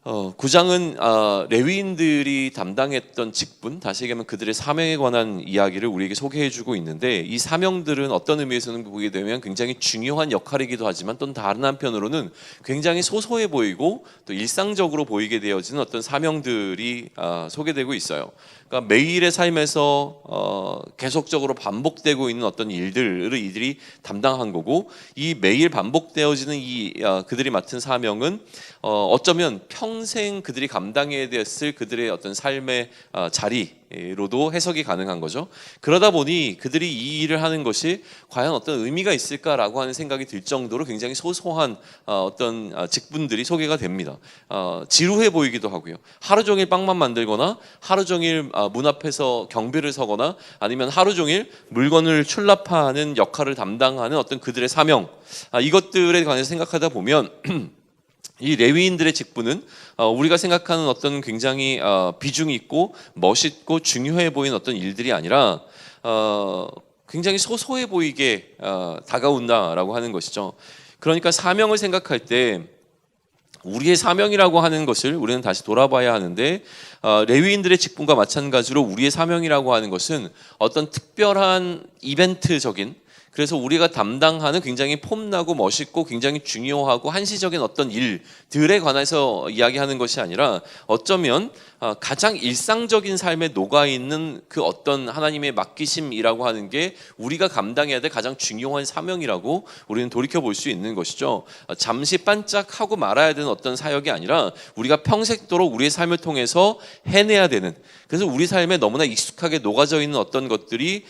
9장은 레위인들이 담당했던 직분, 다시 얘기하면 그들의 사명에 관한 이야기를 우리에게 소개해주고 있는데, 이 사명들은 어떤 의미에서는 보게 되면 굉장히 중요한 역할이기도 하지만 또 다른 한편으로는 굉장히 소소해 보이고 또 일상적으로 보이게 되어지는 어떤 사명들이 소개되고 있어요. 그러니까 매일의 삶에서 계속적으로 반복되고 있는 어떤 일들을 이들이 담당한 거고, 이 매일 반복되어지는 그들이 맡은 사명은 어쩌면 평생 그들이 감당해야 됐을 그들의 어떤 삶의 자리로도 해석이 가능한 거죠. 그러다 보니 그들이 이 일을 하는 것이 과연 어떤 의미가 있을까라고 하는 생각이 들 정도로 굉장히 소소한 어떤 직분들이 소개가 됩니다. 지루해 보이기도 하고요. 하루 종일 빵만 만들거나 하루 종일 문 앞에서 경비를 서거나 아니면 하루 종일 물건을 출납하는 역할을 담당하는 어떤 그들의 사명, 이것들에 관해서 생각하다 보면 이 레위인들의 직분은 우리가 생각하는 어떤 굉장히 비중이 있고 멋있고 중요해 보이는 어떤 일들이 아니라 굉장히 소소해 보이게 다가온다라고 하는 것이죠. 그러니까 사명을 생각할 때 우리의 사명이라고 하는 것을 우리는 다시 돌아봐야 하는데, 레위인들의 직분과 마찬가지로 우리의 사명이라고 하는 것은 어떤 특별한 이벤트적인, 그래서 우리가 담당하는 굉장히 폼나고 멋있고 굉장히 중요하고 한시적인 어떤 일들에 관해서 이야기하는 것이 아니라 어쩌면 가장 일상적인 삶에 녹아있는 그 어떤 하나님의 맡기심이라고 하는 게 우리가 감당해야 될 가장 중요한 사명이라고 우리는 돌이켜볼 수 있는 것이죠. 잠시 반짝하고 말아야 되는 어떤 사역이 아니라 우리가 평생도록 우리의 삶을 통해서 해내야 되는, 그래서 우리 삶에 너무나 익숙하게 녹아져 있는 어떤 것들이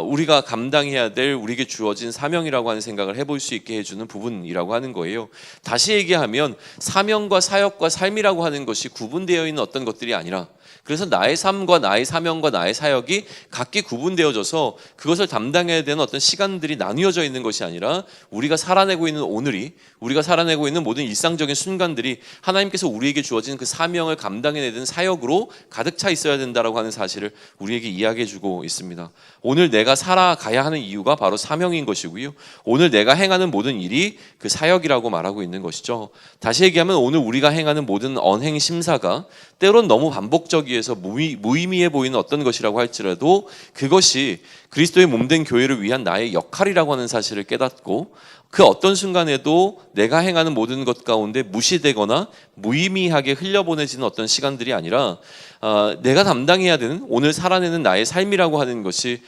우리가 감당해야 될 우리에게 주어진 사명이라고 하는 생각을 해볼 수 있게 해주는 부분이라고 하는 거예요. 다시 얘기하면 사명과 사역과 삶이라고 하는 것이 구분되어 있는 어떤 것들이 아니라, 그래서 나의 삶과 나의 사명과 나의 사역이 각기 구분되어져서 그것을 담당해야 되는 어떤 시간들이 나뉘어져 있는 것이 아니라 우리가 살아내고 있는 오늘이, 우리가 살아내고 있는 모든 일상적인 순간들이 하나님께서 우리에게 주어진 그 사명을 감당해내야 되는 사역으로 가득 차 있어야 된다라고 하는 사실을 우리에게 이야기해주고 있습니다. 오늘 내가 살아가야 하는 이유가 바로 사명인 것이고요, 오늘 내가 행하는 모든 일이 그 사역이라고 말하고 있는 것이죠. 다시 얘기하면 오늘 우리가 행하는 모든 언행 심사가 때론 너무 반복적이어서 무의미해 보이는 어떤 것이라고 할지라도 그것이 그리스도의 몸된 교회를 위한 나의 역할이라고 하는 사실을 깨닫고, 그 어떤 순간에도 내가 행하는 모든 것 가운데 무시되거나 무의미하게 흘려보내지는 어떤 시간들이 아니라 내가 담당해야 되는 오늘 살아내는 나의 삶이라고 하는 것이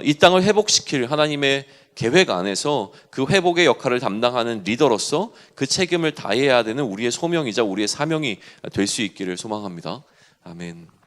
이 땅을 회복시킬 하나님의 계획 안에서 그 회복의 역할을 담당하는 리더로서 그 책임을 다해야 되는 우리의 소명이자 우리의 사명이 될 수 있기를 소망합니다. 아멘.